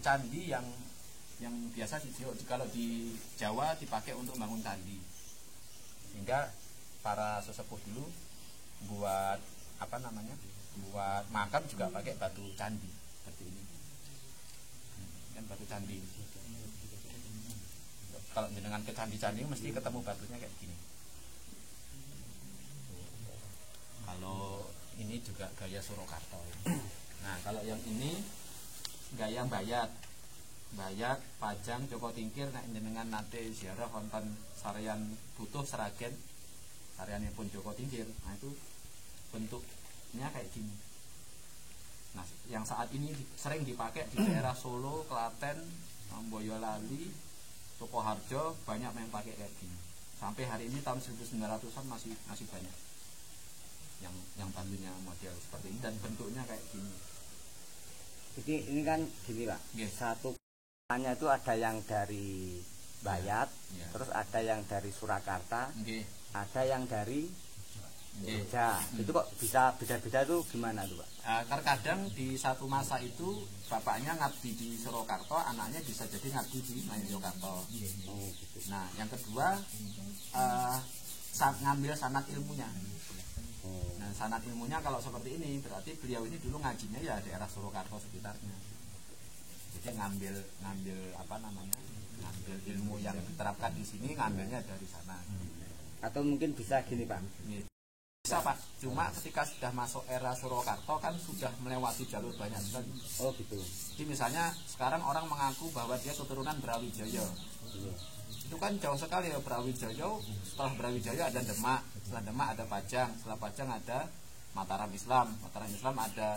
candi yang biasa kalau di Jawa dipakai untuk bangun candi. Sehingga para sesepuh dulu buat buat makam juga pakai batu candi seperti ini. Kan batu candi. Kalau jenengan ke candi-candi mesti ketemu batunya kayak gini. Kalau ini juga gaya Surakarta. Nah, kalau yang ini gaya Bayat, Pajang, Joko Tingkir. Nah, jenengan nate ziarah wonten Sarian Butuh Seragen, Sarianipun Joko Tingkir. Nah, itu bentuknya kayak gini. Nah, yang saat ini sering dipakai di daerah Solo, Klaten, Boyolali, Sukoharjo, banyak yang pakai kayak gini. Sampai hari ini tahun 1900-an masih banyak yang bantunya model seperti ini dan bentuknya kayak gini. Jadi ini kan gini Pak, satu hanya itu ada yang dari Bayat, terus ada yang dari Surakarta, ada yang dari Jogja. Itu kok bisa beda-beda tuh gimana tuh Pak? Terkadang di satu masa itu bapaknya ngabdi di Surakarta, anaknya bisa jadi ngabdi di Ngayogyakarta. Gitu. Nah, yang kedua ngambil sanad ilmunya. Nah, sanad ilmunya kalau seperti ini berarti beliau ini dulu ngajinya ya daerah Surakarta sekitarnya. Jadi ngambil ngambil ilmu yang diterapkan di sini, ngambilnya dari sana. Atau mungkin bisa gini Pak. Bisa Pak, cuma ketika sudah masuk era Surakarta kan sudah melewati jalur banyak sekali. Oh gitu. Jadi misalnya sekarang orang mengaku bahwa dia keturunan Brawijaya. Itu kan jauh sekali ya Brawijaya. Setelah Brawijaya ada Demak, setelah Demak ada Pajang, setelah Pajang ada Mataram Islam ada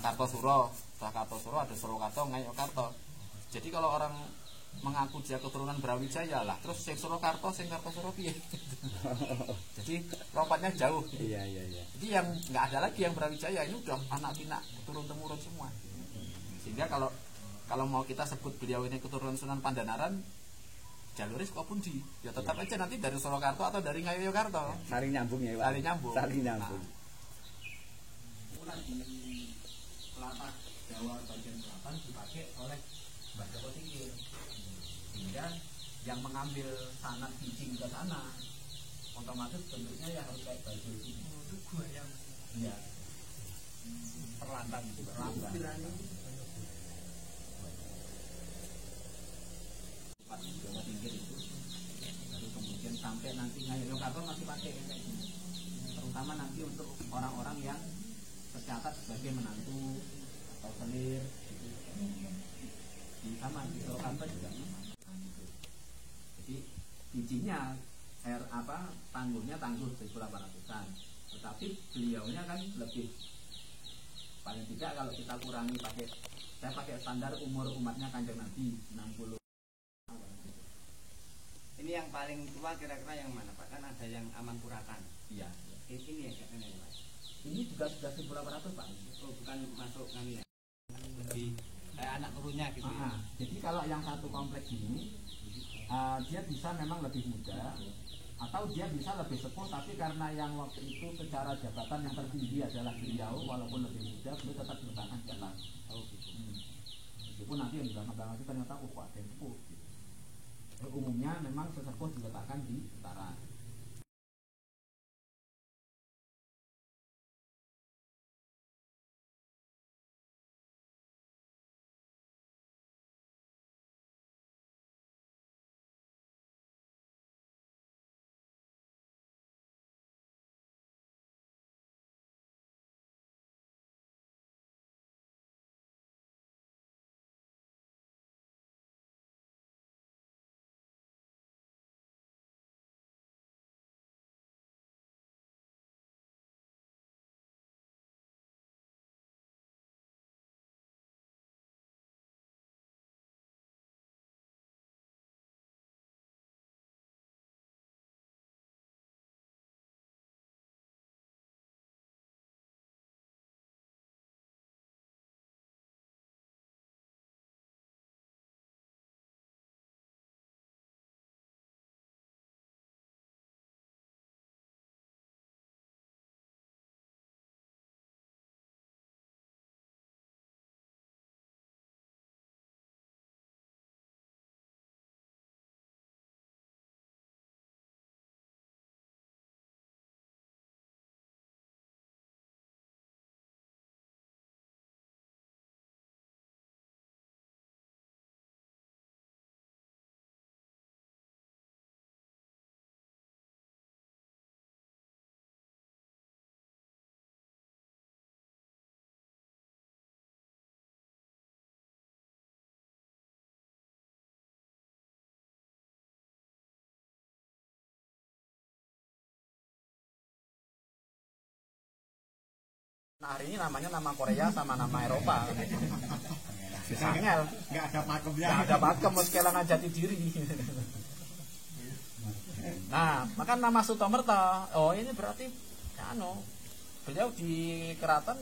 Kartosuro, setelah Kartosuro ada Surakarta, Ngayogyakarta. Jadi kalau orang mengaku dia keturunan Brawijaya lah, terus sing Surakarta, sing Kartosuro piye? Jadi lompatnya jauh. Iya. Jadi yang nggak ada lagi yang Brawijaya, ini udah anak pinak turun temurun semua. Sehingga kalau mau kita sebut beliau ini keturunan Sunan Pandanaran, jalurnya kok pun ya tetap aja nanti dari Surakarta atau dari Ngayogyakarta. Saling nyambung ya Pak. Saling nyambung. Nah, di telapak Jawa bagian selatan dipakai oleh Mbah Joko Tingkir. Sehingga yang mengambil sanad biji ke sana otomatis bentuknya ya harus kayak baju itu gua yang perlantan Jawa Tingkir itu lalu kemudian sampai nanti Ngayogyakarta masih pakai kayak gini, terutama nanti untuk orang-orang yang tercatat sebagai menantu atau selir gitu. Sama di Surakarta juga sama. Jadi bijinya tanggulnya tangguh 1800-an, tetapi beliaunya kan lebih, paling tidak kalau kita kurangi saya pakai standar umur umatnya Kanjeng Nabi 60. Ini yang paling tua kira-kira yang mana Pak? Kan ada yang Amangkuratan. Iya. Ini ya katanya Pak. Ini juga sudah 1800 Pak. Oh bukan masuk kami ya. Lebih kayak anak turunnya gitu. Jadi kalau yang satu kompleks ini dia bisa memang lebih muda atau dia bisa lebih sepuh, tapi karena yang waktu itu secara jabatan yang tertinggi adalah beliau, walaupun lebih muda beliau tetap bertahan di atas. Oh gitu. Meskipun nanti yang bilang itu ternyata kok ada yang sepuh. Umumnya memang sesepuh diletakkan di utara. Hari ini namanya nama Korea sama nama Eropa. Angel, nggak ada pakemnya. Nggak ada pakem, mau kelangan jati diri. Nah, maka nama Sutomerta, oh ini berarti beliau di keraton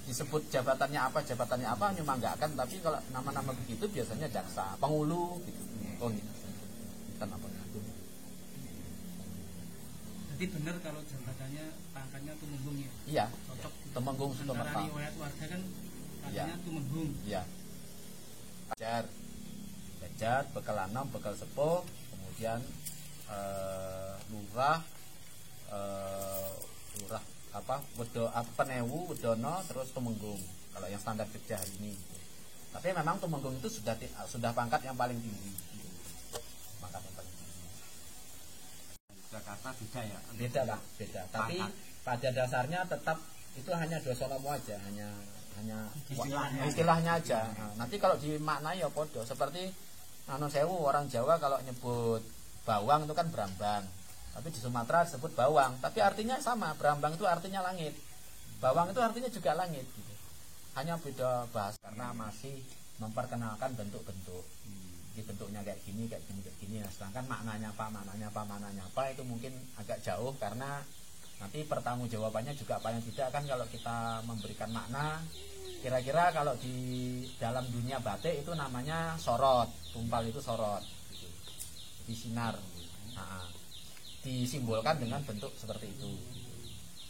disebut jabatannya apa nyemanggakan, tapi kalau nama-nama begitu biasanya jaksa, pengulu gitu. Oh gitu. Kenapa? Jadi benar kalau jabatannya pangkatnya Tumenggung ya? Iya, Tumenggung Sutomerta. Antara riwayat warga kan katanya Tumenggung. Iya. Jajar, bekal anom, bekal sepuh, kemudian lurah penewu, wedono, terus Tumenggung. Kalau yang standar Jogja hari ini. Tapi memang Tumenggung itu sudah pangkat yang paling tinggi. Pangkat yang paling tinggi. Jakarta beda ya? Beda lah, beda. Tapi pada dasarnya tetap itu hanya dosonomo aja, hanya istilahnya aja. Nah, nanti kalau dimaknai ya podo, seperti sewu orang Jawa kalau nyebut bawang itu kan Brambang, tapi di Sumatera disebut bawang, tapi artinya sama. Brambang itu artinya langit, bawang itu artinya juga langit gitu. Hanya beda bahasa karena masih memperkenalkan bentuk-bentuk. Jadi bentuknya kayak gini. Nah, sedangkan maknanya apa itu mungkin agak jauh, karena nanti pertanggungjawabannya juga paling tidak kan kalau kita memberikan makna. Kira-kira kalau di dalam dunia batik itu namanya sorot, tumpal itu sorot, di sinar, disimbolkan dengan bentuk seperti itu.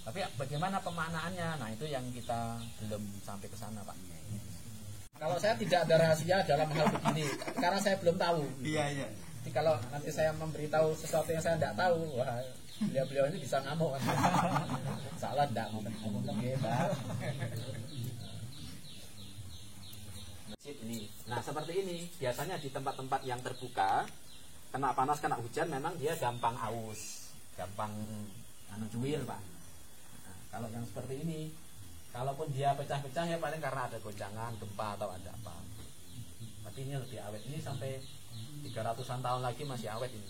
Tapi bagaimana pemaknaannya? Nah itu yang kita belum sampai ke sana, Pak. Kalau saya tidak ada rahasia dalam hal begini, karena saya belum tahu. Iya. Jadi kalau nanti saya memberitahu sesuatu yang saya tidak tahu, wah beliau ini bisa ngamuk kan? Salah tidak ngomong Pak. Ini. Nah seperti ini biasanya di tempat-tempat yang terbuka, kena panas kena hujan memang dia gampang aus, gampang cuil Pak. Nah, kalau yang seperti ini, kalaupun dia pecah-pecah ya paling karena ada goncangan, gempa atau ada apa. Tapi ini lebih awet, ini sampai 300-an tahun lagi masih awet ini.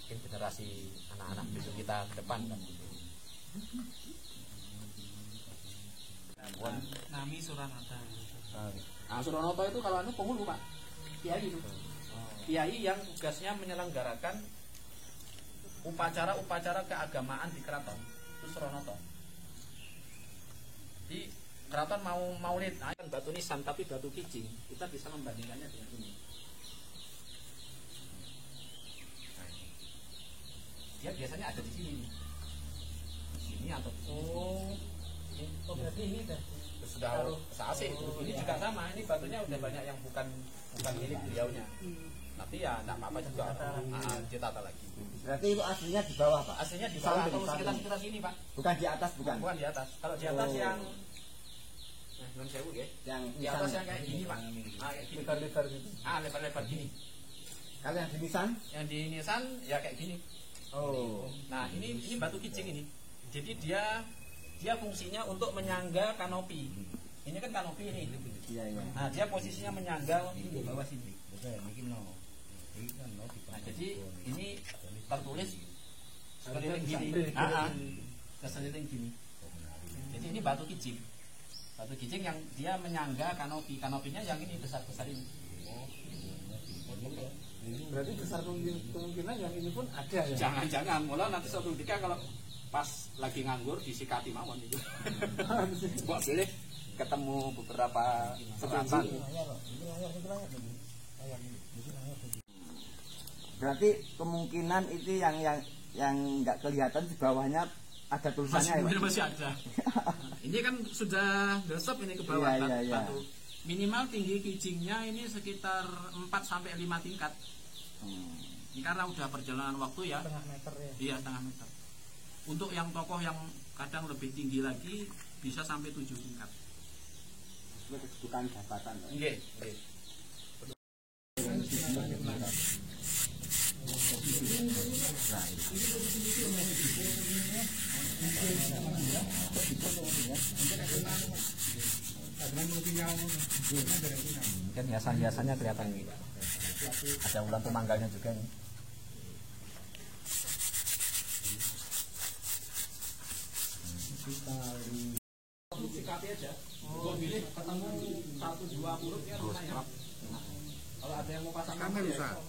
Mungkin generasi anak-anak besok kita ke depan kan. Nami Suranata. Nah, Suranata itu kalau penghulu Pak, kiai itu, kiai yang tugasnya menyelenggarakan upacara-upacara keagamaan di keraton itu Suranata. Di keraton mau maulid, yang batu nisan tapi batu kijing, kita bisa membandingkannya dengan ini. Nah, dia biasanya ada di sini, atau berarti ini sudah seasih itu. Ini juga sama, ini batunya udah banyak yang bukan milik beliaunya. Tapi ya enggak apa-apa juga. Ditata lagi. Berarti itu aslinya di bawah, Pak? Aslinya di bawah atau sekitar sini, Pak. Bukan di atas, bukan di atas. Kalau di atas yang non sewu ya. Yang di atas yang kayak gini, Pak. Kayak gini. Lebar-lebar gitu. Lebar-lebar gini. Kalau yang di nisan? Yang di nisan ya kayak gini. Oh. Nah, ini batu kijing ini. Jadi dia fungsinya untuk menyangga kanopi. Ini kan kanopi ini. Iya. Nah, dia posisinya menyangga di bawah sini. Nah, jadi ini tertulis sekeliling gini. Sekeliling gini. Jadi ini batu kijing. Batu kijing yang dia menyangga kanopi. Kanopinya yang ini besar-besar ini. Berarti besar kemungkinan yang ini pun ada ya? Jangan-jangan, mulai nanti suatu ketika kalau pas lagi nganggur disikati mawon itu. Kok boleh ketemu beberapa peralatan. Berarti kemungkinan itu yang nggak kelihatan di bawahnya ada tulisannya masih ada. Ini kan sudah desep ini ke bawah batu. Minimal tinggi kijingnya ini sekitar 4 sampai 5 tingkat. Ini karena udah perjalanan waktu ya. Setengah meter ya. Iya, setengah meter. Untuk yang tokoh yang kadang lebih tinggi lagi bisa sampai 7 tingkat. Bukan jabatan. Nggih. Mungkin hiasan-hiasannya kelihatan nih. Ada ulang pemanggalnya juga nih. Sikapi aja. Gua pilih ketemu 1-2 mulut ya rumahnya. Kalau ada yang mau pasang kamera bisa.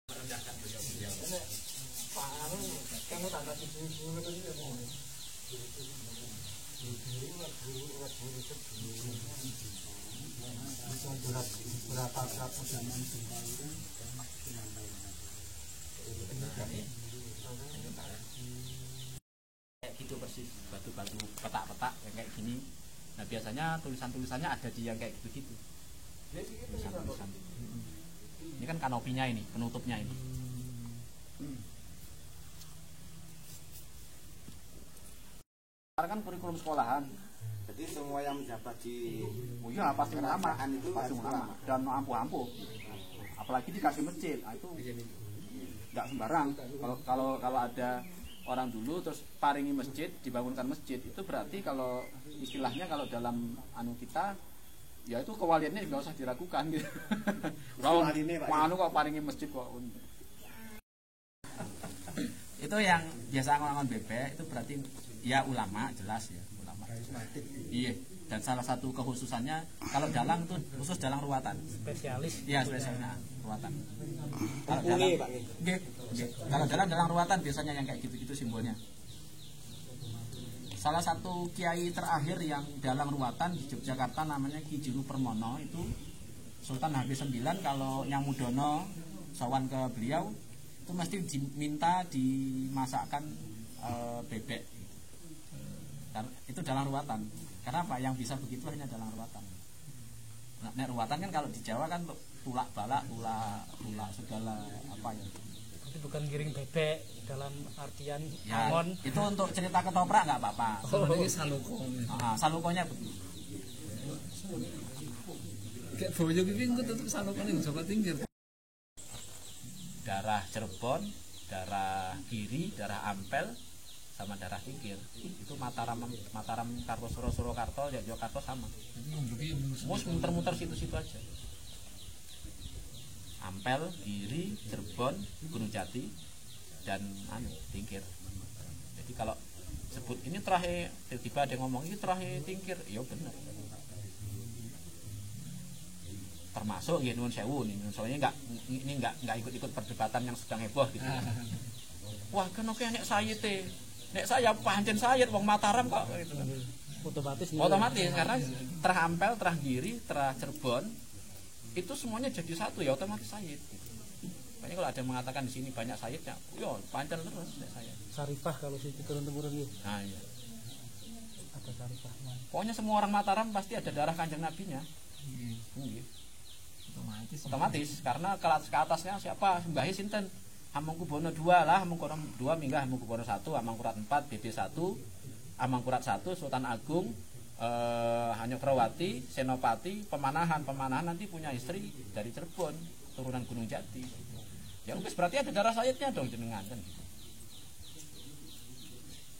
Merendahkan beliau-beliau. Pak Anu, kamu tak kasih ibu-ibu itu dia mau. Berapa zaman kembali kayak gitu persis, batu-batu petak-petak yang kayak gini. Nah biasanya tulisan-tulisannya ada di yang kayak gitu-gitu. Tulisan-tulisan. Ini kan kanopinya ini, penutupnya ini. Sekarang kan kurikulum sekolahan. Jadi semua yang menjabat di iya pasti ulama, itu pasti ulama dan ampuh-ampuh. Apalagi dikasih masjid, nah, itu nggak sembarang. Kalau ada orang dulu terus paringi masjid, dibangunkan masjid, itu berarti kalau istilahnya kalau dalam anu kita ya itu kewaliannya nggak usah diragukan gitu. Kalau anu kok paringi masjid kok. Itu yang biasa ngomong bebek itu berarti ya ulama jelas ya ulama. Iya. Dan salah satu kekhususannya kalau dalang tuh khusus dalang ruwatan. Spesialis. Iya spesialnya ruwatan. Kalau dalang, kalau dalang ruwatan biasanya yang kayak gitu-gitu simbolnya. Salah satu kiai terakhir yang dalang ruwatan di Yogyakarta namanya Ki Juru Permono itu Sultan HP9. Kalau Nyamudono sowan ke beliau itu mesti diminta dimasakkan bebek. Dan itu dalang ruwatan. Karena apa? Yang bisa begitu hanya dalang ruwatan. Nah, ruwatan kan kalau di Jawa kan tulak balak, tulak segala apa ya. Itu bukan giring bebek dalam artian ya, angon. itu untuk cerita ketoprak nggak apa-apa. Ini saluko. Salukonya begitu. Kayak boyo iki engko tetep saluko ning Jawa Tingkir. Darah Cirebon, darah Giri, darah Ampel, sama darah Tingkir. Itu Mataram Kartosuro Surakarta, Yogyakarta sama. Mus muter-muter situ-situ aja. Ampel, Giri, Cirebon, Gunung Jati, dan Tingkir. Jadi kalau sebut ini terakhir, tiba-tiba ada yang ngomong ini terakhir Tingkir, iya benar. Termasuk ya Nuwun Sewu nih, soalnya nggak ikut-ikut perdebatan yang sedang heboh gitu. Wah kan oke nek sayite, nek saya pancen sayit wong Mataram kok gitu kan. Otomatis karena terah Ampel, terah Giri, terah Cirebon itu semuanya jadi satu ya otomatis sayit. Makanya kalau ada yang mengatakan di sini banyak sayitnya, yo pancen terus nek sayit. Sarifah kalau situ turun-temurun gitu. Nah iya. Ada sarifahnya. Pokoknya semua orang Mataram pasti ada darah Kanjeng Nabinya. Otomatis karena ke atasnya siapa Mbah sinten Hamengkubuwono 2 lah, Hamengkubuwono 2 minggah Hamengkubuwono 1, Amangkurat 4, BB 1, Amangkurat 1, Sultan Agung, Hanyokrawati, Senopati, Pemanahan nanti punya istri dari Cirebon, turunan Gunung Jati. Ya wis berarti ada darah sayitnya dong jenengan kan gitu.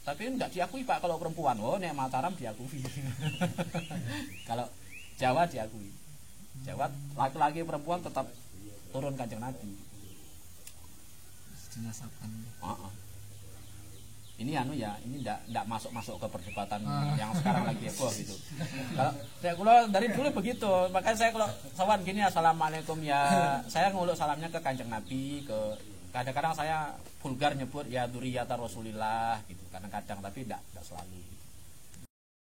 Tapi enggak diakui Pak kalau perempuan. Oh, nek Mataram diakui. Kalau Jawa diakui. Jawa laki-laki perempuan tetap turun Kanjeng Nabi. Dinasakan. Ini ini enggak masuk ke perdebatan yang sekarang lagi heboh gitu. Kalau dari dulu begitu, makanya saya kalau sawan gini assalamualaikum ya, saya nguluk salamnya ke Kanjeng Nabi, kadang-kadang saya vulgar nyebut ya dzurriyyata Rasulillah gitu, kadang-kadang tapi enggak selalu.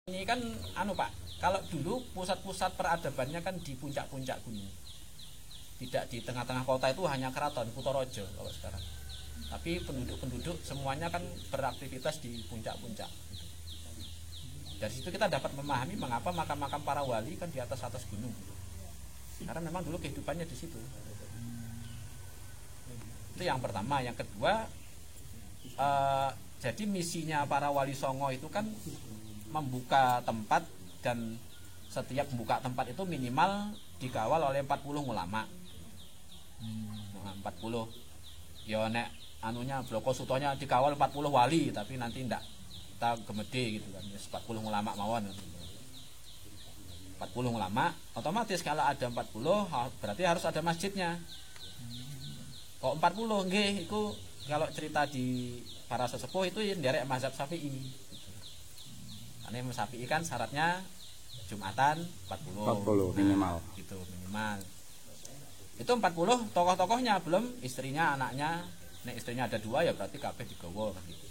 Ini kan Pak, kalau dulu pusat-pusat peradabannya kan di puncak-puncak gunung. Tidak di tengah-tengah kota itu hanya keraton Kutaraja kalau sekarang. Tapi penduduk-penduduk semuanya kan beraktivitas di puncak-puncak. Dari situ kita dapat memahami mengapa makam-makam para wali kan di atas gunung. Karena memang dulu kehidupannya di situ. Itu yang pertama. Yang kedua, jadi misinya para wali songo itu kan membuka tempat, dan setiap membuka tempat itu minimal dikawal oleh 40 ulama. 40. Ya nek anunya Bloko Sutonya dikawal 40 wali, tapi nanti ndak kita gemede gitu kan. 40 ulama mawon. 40 ulama, otomatis kalau ada 40 berarti harus ada masjidnya. Kok 40 nggih iku kalau cerita di para sesepuh itu nderek mazhab Syafi'i. Karena Imam Syafi'i kan syaratnya Jumatan 40 minimal. Gitu minimal. Itu 40 tokoh-tokohnya, belum istrinya, anaknya. Nek istrinya ada 2 ya berarti kabeh digawa gitu.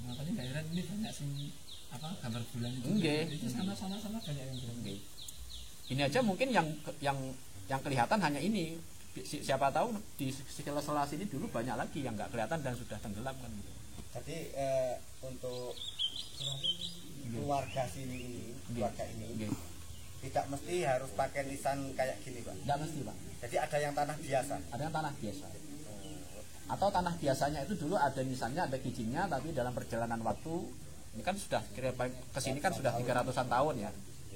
Makanya daerah ini banyak sing gambar bulan itu. Itu sama-sama banyak yang bilang. Ini aja mungkin yang kelihatan hanya ini. Siapa tahu di sela-sela sini dulu banyak lagi yang nggak kelihatan dan sudah tenggelam kan gitu. Jadi untuk keluarga sini ini tidak mesti harus pakai nisan kayak gini, Pak. Tidak mesti, Pak. Jadi ada yang tanah biasa. Ada yang tanah biasa. Atau tanah biasanya itu dulu ada nisannya, ada kijinya, tapi dalam perjalanan waktu ini kan sudah kira kesini kan sudah 300-an tahun ya.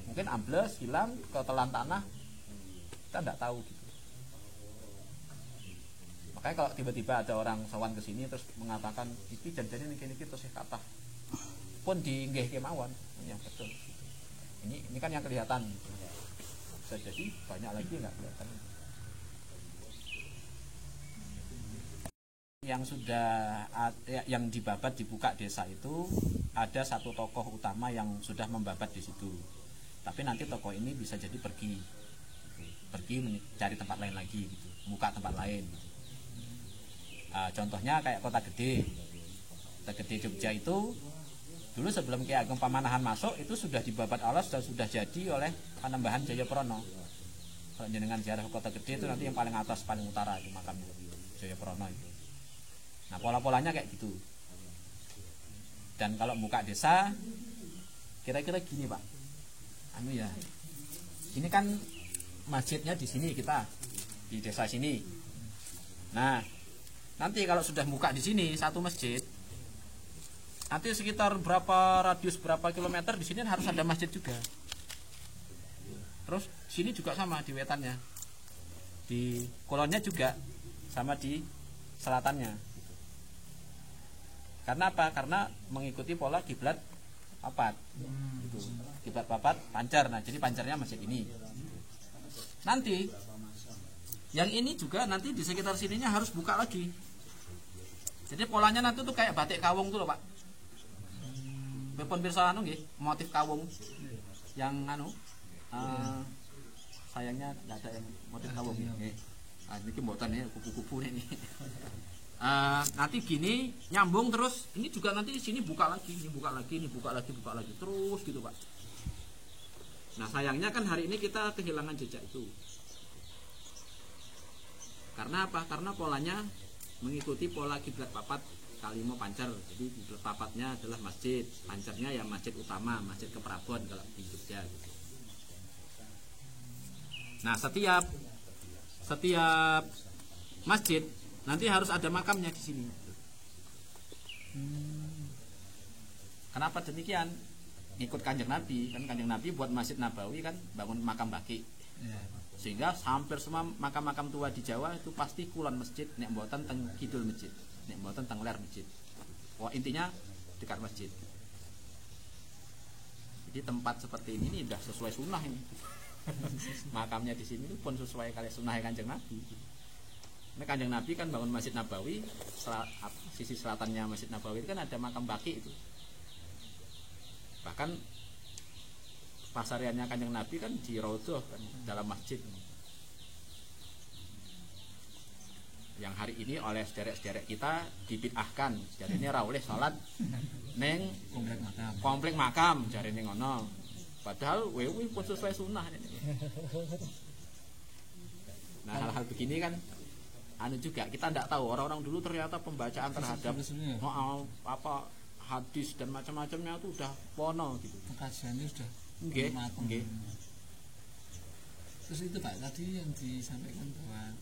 Mungkin ambles, hilang, ketelan tanah, kita tidak tahu gitu. Makanya kalau tiba-tiba ada orang sowan ke sini terus mengatakan iki janjane niki terus kata pun diinggih kemawon, ya betul. Ini kan yang kelihatan. Bisa jadi banyak lagi nggak kelihatan. Yang sudah yang dibabat dibuka desa itu ada satu tokoh utama yang sudah membabat di situ. Tapi nanti tokoh ini bisa jadi pergi mencari tempat lain lagi gitu, buka tempat lain. Contohnya kayak Kota Gede Jogja itu dulu sebelum Ki Ageng Pamanahan masuk itu sudah dibabat alas dan sudah jadi oleh Panembahan Jayaprana. Kalau jenengan ziarah Kota Gede itu nanti yang paling atas paling utara itu makam Jayaprana itu. Nah pola-polanya kayak gitu. Dan kalau buka desa kira-kira gini Pak. Ya. Ini kan masjidnya di sini kita di desa sini. Nah nanti kalau sudah buka di sini satu masjid. Nanti sekitar berapa radius berapa kilometer di sini harus ada masjid juga. Terus sini juga sama di wetannya, di kulonnya juga sama di selatannya. Karena apa? Karena mengikuti pola kiblat papat. Kiblat papat pancar. Nah jadi pancarnya masjid ini. Nanti yang ini juga nanti di sekitar sininya harus buka lagi. Jadi polanya nanti tuh kayak batik kawung tuh loh Pak. Bepon pirsa nggih, motif kawung yang sayangnya enggak ada yang motif kawung nggih. Niki mboten ya kupu-kupu ini. Nanti gini nyambung terus, ini juga nanti di sini buka lagi, ini buka lagi, ini buka lagi terus gitu Pak. Nah, sayangnya kan hari ini kita kehilangan jejak itu. Karena apa? Karena polanya mengikuti pola kiblat papat Kalimo Pancar. Jadi kiblat papatnya adalah masjid, pancarnya ya masjid utama, masjid Keprabon kalau di Jogja gitu. Nah, setiap masjid nanti harus ada makamnya di sini. Kenapa demikian? Ikut Kanjeng Nabi, kan Kanjeng Nabi buat Masjid Nabawi kan bangun makam baki. Sehingga hampir semua makam-makam tua di Jawa itu pasti kulon masjid, nek mboten teng kidul masjid, nek mboten teng ler masjid. Wah, intinya dekat masjid. Jadi tempat seperti ini udah sesuai sunnah ini. Makamnya di sini pun sesuai kali sunnah Kanjeng Nabi. Nah, Kanjeng Nabi kan bangun Masjid Nabawi, sisi selatannya Masjid Nabawi itu kan ada makam baki itu. Bahkan pasariannya Kanjeng Nabi kan di Raudhah kan, dalam masjid. Yang hari ini oleh sederek-sederek kita dibid'ahkan. Jadi ini ra oleh salat neng komplek makam, jare ning ngono. Padahal wewe pun sesuai sunnah ini. Nah, hal-hal begini kan juga kita tidak tahu. Orang-orang dulu ternyata pembacaan terhadap hadis dan macam-macamnya itu udah pono gitu. Kajiannya sudah matang. Terus itu Pak tadi yang disampaikan bahwa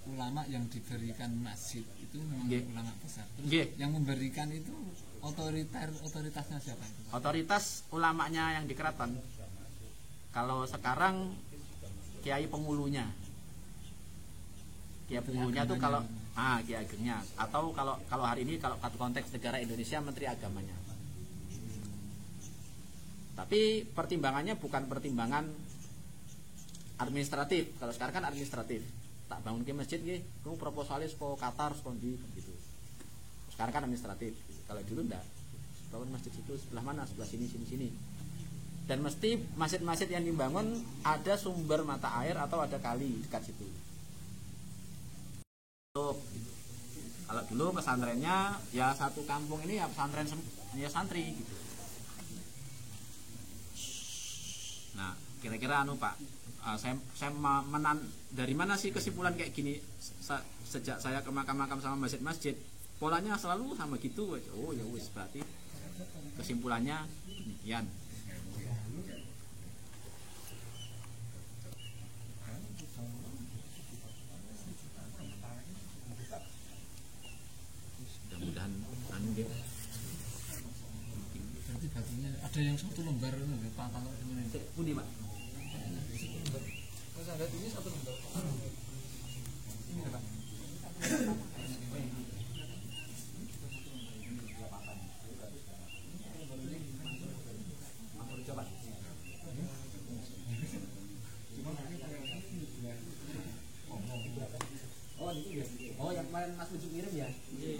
ulama yang diberikan masjid itu memang ulama besar. Yang memberikan itu otoritasnya siapa itu? Otoritas ulamanya yang di keraton. Kalau sekarang kiai pengulunya. Kiai pengulunya itu kalau kiai agengnya, atau kalau hari ini kalau konteks negara Indonesia menteri agamanya. Tapi pertimbangannya bukan pertimbangan administratif. Kalau sekarang kan administratif. tak bangun ke masjid nggih, kamu proposalnya supaya Qatar sekondi gitu. Sekarang kan administratif. Kalau dulu enggak. Bangun masjid itu sebelah mana? Sebelah sini. Dan mesti masjid-masjid yang dibangun ada sumber mata air atau ada kali dekat situ. Kalau dulu pesantrennya ya satu kampung ini ya pesantren ya santri gitu. Nah, kira-kira Pak, saya dari mana sih kesimpulan kayak gini? Sejak saya ke makam-makam sama masjid-masjid, polanya selalu sama gitu. Oh ya wis, berarti kesimpulannya demikian. Mudah-mudahan berarti batunya ada yang satu lembar Pak kalau ini. Pundi, Pak? Mas ada ini satu lembar. Ini Pak. Oh, yang kemarin Mas Ujuk ngirim ya? Iya.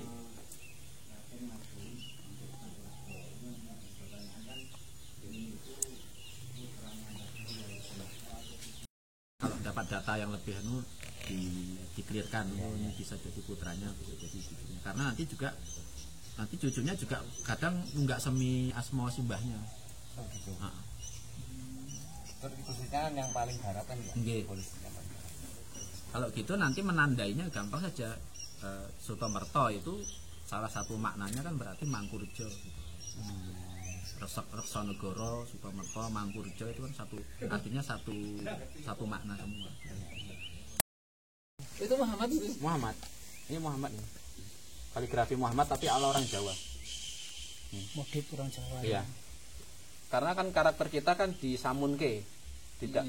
Kalau dapat data yang lebih dikelirkan, ini bisa jadi putranya, bisa jadi cucunya. Karena nanti cucunya juga kadang nggak semi asma simbahnya. Oh gitu. Terus itu kan yang paling harapan ya. Kalau gitu nanti menandainya gampang saja. Sutomerto itu salah satu maknanya kan berarti Mangkurejo. Reksonegoro, Sutomerto, Mangkurejo itu kan artinya satu makna semua. Itu Muhammad itu? Muhammad. Ini Muhammad ini. Kaligrafi Muhammad tapi ala orang Jawa. Motif orang Jawa. Iya. Karena kan karakter kita kan disamunke. Tidak